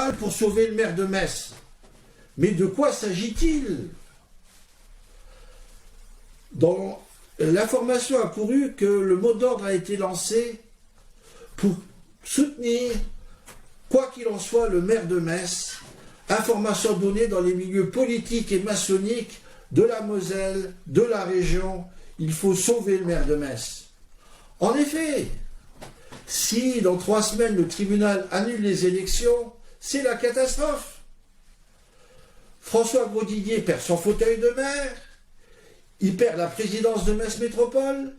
tribunal pour sauver le maire de Metz. Mais de quoi s'agit-il? Dans l'information a couru que le mot d'ordre a été lancé pour soutenir, quoi qu'il en soit, le maire de Metz. Information donnée dans les milieux politiques et maçonniques de la Moselle, de la région. Il faut sauver le maire de Metz. En effet, si dans 3 semaines le tribunal annule les élections, c'est la catastrophe. François Grosdidier perd son fauteuil de maire, il perd la présidence de Metz Métropole,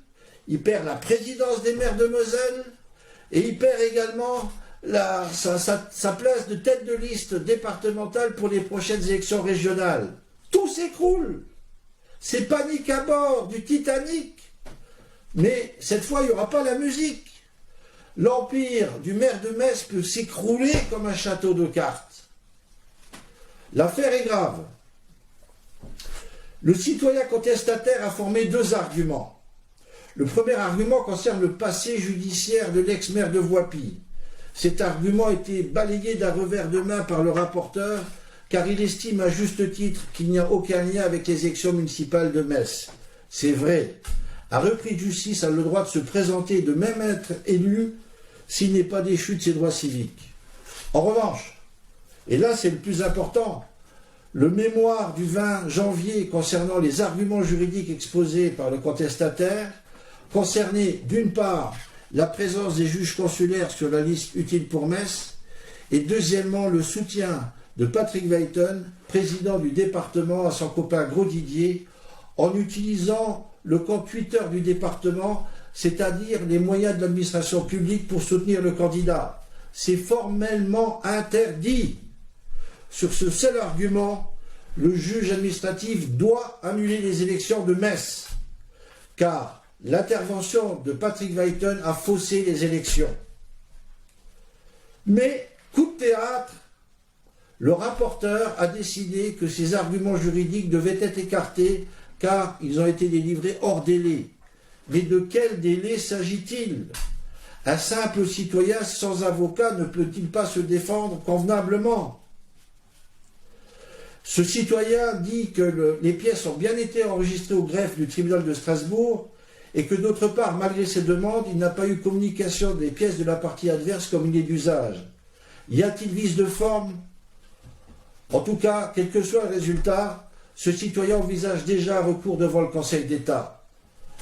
il perd la présidence des maires de Moselle, et il perd également sa place de tête de liste départementale pour les prochaines élections régionales. Tout s'écroule. C'est panique à bord du Titanic. Mais cette fois, il n'y aura pas la musique. L'empire du maire de Metz peut s'écrouler comme un château de cartes. L'affaire est grave. Le citoyen contestataire a formé 2 arguments. Le premier argument concerne le passé judiciaire de l'ex-maire de Voipy. Cet argument a été balayé d'un revers de main par le rapporteur, car il estime à juste titre qu'il n'y a aucun lien avec les élections municipales de Metz. C'est vrai. Un repris de justice a le droit de se présenter et de même être élu s'il n'est pas déchu de ses droits civiques. En revanche, et là c'est le plus important, le mémoire du 20 janvier concernant les arguments juridiques exposés par le contestataire concernait d'une part la présence des juges consulaires sur la liste utile pour Metz et deuxièmement le soutien de Patrick Weiten, président du département, à son copain Grosdidier en utilisant le compte Twitter du département, c'est-à-dire les moyens de l'administration publique pour soutenir le candidat. C'est formellement interdit. Sur ce seul argument, le juge administratif doit annuler les élections de Metz, car l'intervention de Patrick Weiten a faussé les élections. Mais, coup de théâtre, le rapporteur a décidé que ces arguments juridiques devaient être écartés car ils ont été délivrés hors délai. Mais de quel délai s'agit-il? Un simple citoyen sans avocat ne peut-il pas se défendre convenablement? Ce citoyen dit que les pièces ont bien été enregistrées au greffe du tribunal de Strasbourg et que d'autre part, malgré ses demandes, il n'a pas eu communication des pièces de la partie adverse comme il est d'usage. Y a-t-il vice de forme? En tout cas, quel que soit le résultat, ce citoyen envisage déjà un recours devant le Conseil d'État.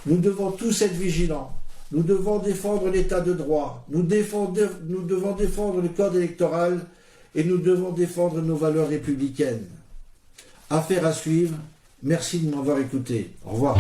Nous devons tous être vigilants. Nous devons défendre l'état de droit. Nous devons défendre le code électoral et nous devons défendre nos valeurs républicaines. Affaire à suivre. Merci de m'avoir écouté. Au revoir.